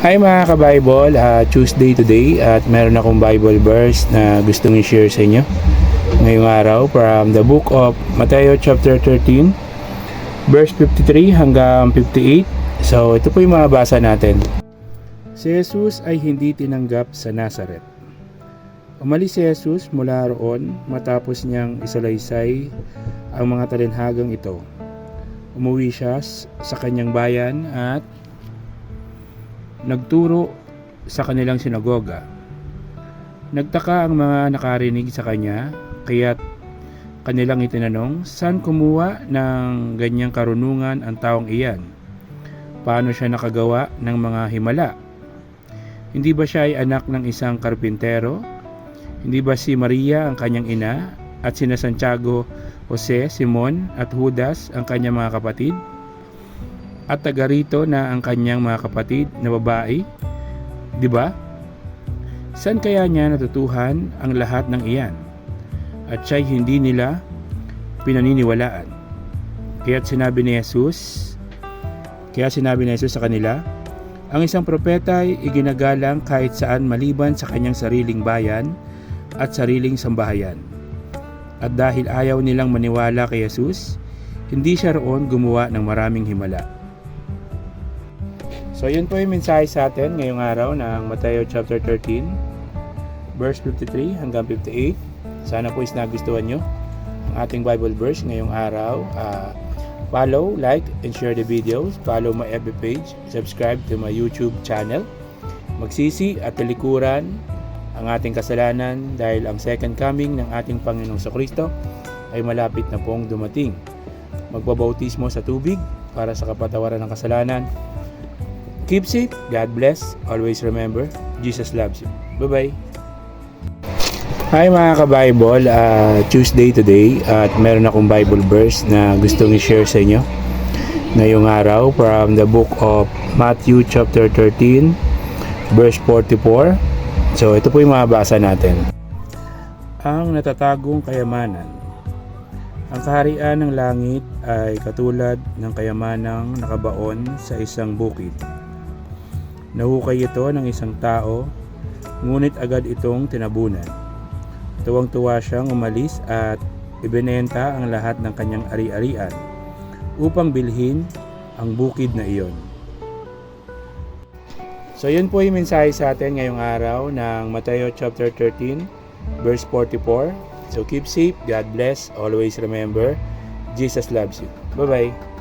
Hi mga ka-Bible, Tuesday today at meron akong Bible verse na gustong i-share sa inyo ngayong araw from the book of Matthew chapter 13 verse 53 hanggang 58. So ito po yung mababasa natin. Si Jesus ay hindi tinanggap sa Nazaret. Umalis si Jesus mula roon matapos niyang isalaysay ang mga talinhagang ito. Umuwi siya sa kanyang bayan at nagturo sa kanilang sinagoga. Nagtaka ang mga nakarinig sa kanya, kaya't kanilang itinanong, saan kumuha ng ganyang karunungan ang taong iyan? Paano siya nakagawa ng mga himala? Hindi ba siya ay anak ng isang karpintero? Hindi ba si Maria ang kanyang ina at sina Santiago, Jose, Simon at Judas ang kanyang mga kapatid? At taga rito na ang kanyang mga kapatid na babae, di ba? Saan kaya niya natutuhan ang lahat ng iyan? At siya'y hindi nila pinaniniwalaan. Kaya sinabi ni Jesus sa kanila, ang isang propeta ay iginagalang kahit saan maliban sa kanyang sariling bayan at sariling sambahayan. At dahil ayaw nilang maniwala kay Jesus, hindi siya roon gumawa ng maraming himala. So yun po yung mensahe sa atin ngayong araw ng Matthew chapter 13 verse 53 hanggang 58. Sana po is nagustuhan nyo ang ating Bible verse ngayong araw. Follow, like, and share the videos. Follow my FB page. Subscribe to my YouTube channel. Magsisi at talikuran ang ating kasalanan dahil ang second coming ng ating Panginoong Kristo ay malapit na pong dumating. Magbabautismo sa tubig para sa kapatawaran ng kasalanan. Keep safe, God bless, always remember, Jesus loves you. Bye-bye. Hi mga ka-Bible, Tuesday today at meron akong Bible verse na gustong i-share sa inyo ngayong araw from the book of Matthew chapter 13 verse 44. So ito po yung mababasa natin. Ang natatagong kayamanan. Ang kaharian ng langit ay katulad ng kayamanang nakabaon sa isang bukid. Nahukay ito ng isang tao, ngunit agad itong tinabunan. Tuwang-tuwa siyang umalis at ibinenta ang lahat ng kanyang ari-arian upang bilhin ang bukid na iyon. So yun po yung mensahe sa atin ngayong araw ng Matthew chapter 13 verse 44. So keep safe, God bless, always remember, Jesus loves you. Bye-bye.